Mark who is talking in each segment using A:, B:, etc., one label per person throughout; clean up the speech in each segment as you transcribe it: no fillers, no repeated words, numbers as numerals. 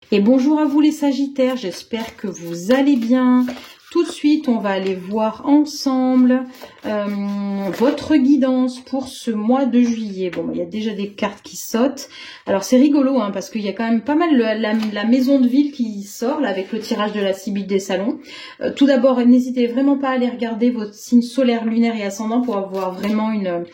A: Et bonjour à vous les Sagittaires, j'espère que vous allez bien. Tout de suite, on va aller voir ensemble votre guidance pour ce mois de juillet. Bon, il y a déjà des cartes qui sautent. Alors c'est rigolo, hein, parce qu'il y a quand même pas mal la maison de ville qui sort, là, avec le tirage de la Sibylle des Salons. Tout d'abord, n'hésitez vraiment pas à aller regarder votre signe solaire, lunaire et ascendant pour avoir vraiment une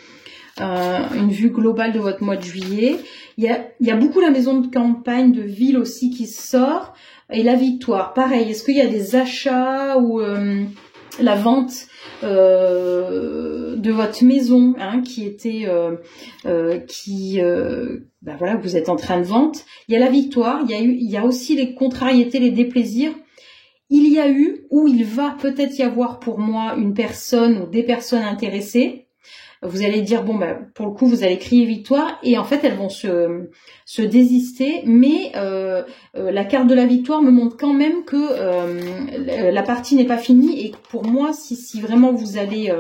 A: vue globale de votre mois de juillet. Il y a beaucoup la maison de campagne, de ville aussi qui sort. Et la victoire, pareil, est-ce qu'il y a des achats ou la vente de votre maison, hein, qui était ben voilà, vous êtes en train de vendre. Il y a la victoire, il y a aussi les contrariétés, les déplaisirs. Il y a eu ou il va peut-être y avoir pour moi une personne ou des personnes intéressées. Vous allez dire, bon, bah, pour le coup, vous allez crier victoire, et en fait, elles vont se désister, mais la carte de la victoire me montre quand même que la partie n'est pas finie, et pour moi, si vraiment vous allez...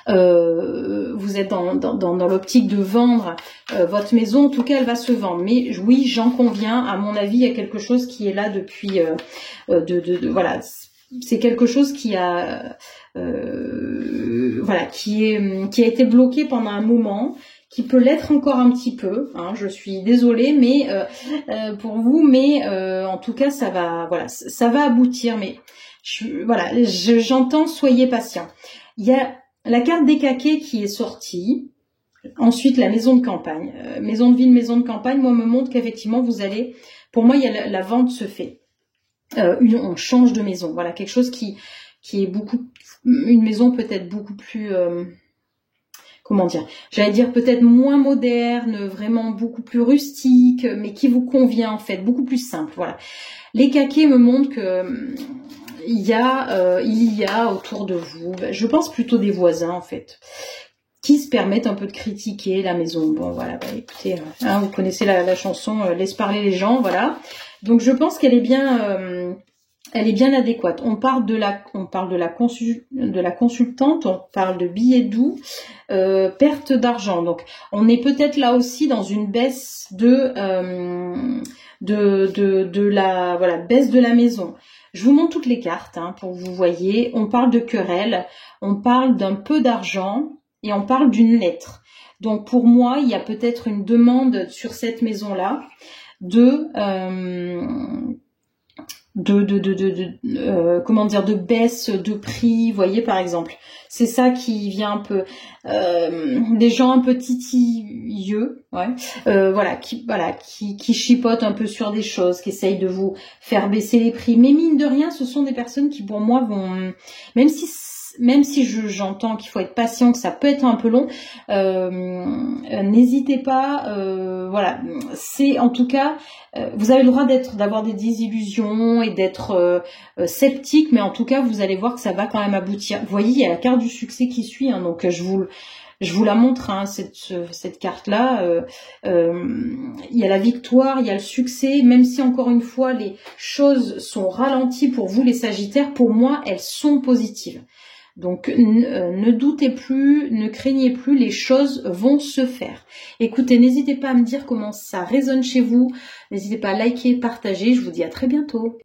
A: vous êtes dans l'optique de vendre votre maison, en tout cas, elle va se vendre. Mais oui, j'en conviens, à mon avis, il y a quelque chose qui est là depuis... voilà, c'est quelque chose qui a... voilà, qui a été bloqué pendant un moment, qui peut l'être encore un petit peu, hein, je suis désolée, mais pour vous, mais en tout cas ça va, voilà, ça va aboutir, mais j'entends, soyez patient. Il y a la carte des caquets qui est sortie. Ensuite, la maison de campagne, maison de ville, maison de campagne, moi me montre qu'effectivement vous allez, pour moi il y a la vente se fait, on change de maison, voilà, quelque chose qui est une maison peut-être beaucoup plus, comment dire, j'allais dire peut-être moins moderne, vraiment beaucoup plus rustique, mais qui vous convient en fait, beaucoup plus simple, voilà. Les caquets me montrent que il y a autour de vous, je pense plutôt des voisins en fait, qui se permettent un peu de critiquer la maison. Bon voilà, bah, écoutez, hein, vous connaissez la chanson Laisse parler les gens, voilà. Donc je pense qu'elle est bien... elle est bien adéquate. On parle de la consultante, on parle de billets doux, perte d'argent. Donc, on est peut-être là aussi dans une baisse de la, voilà, baisse de la maison. Je vous montre toutes les cartes, hein, pour que vous voyez. On parle de querelle, on parle d'un peu d'argent et on parle d'une lettre. Donc, pour moi, il y a peut-être une demande sur cette maison-là comment dire, de baisse de prix, vous voyez, par exemple. C'est ça qui vient un peu, des gens un peu titilleux, ouais, voilà, qui chipotent un peu sur des choses, qui essayent de vous faire baisser les prix. Mais mine de rien, ce sont des personnes qui, pour moi, vont, même si j'entends qu'il faut être patient, que ça peut être un peu long, n'hésitez pas, voilà, c'est en tout cas, vous avez le droit d'avoir des désillusions et d'être sceptique, mais en tout cas, vous allez voir que ça va quand même aboutir. Vous voyez, il y a la carte du succès qui suit, hein, donc je vous la montre, hein, cette carte-là. Il y a la victoire, il y a le succès, même si encore une fois, les choses sont ralenties pour vous, les Sagittaires, pour moi, elles sont positives. Donc ne doutez plus, ne craignez plus, les choses vont se faire. Écoutez, n'hésitez pas à me dire comment ça résonne chez vous, n'hésitez pas à liker, partager, je vous dis à très bientôt.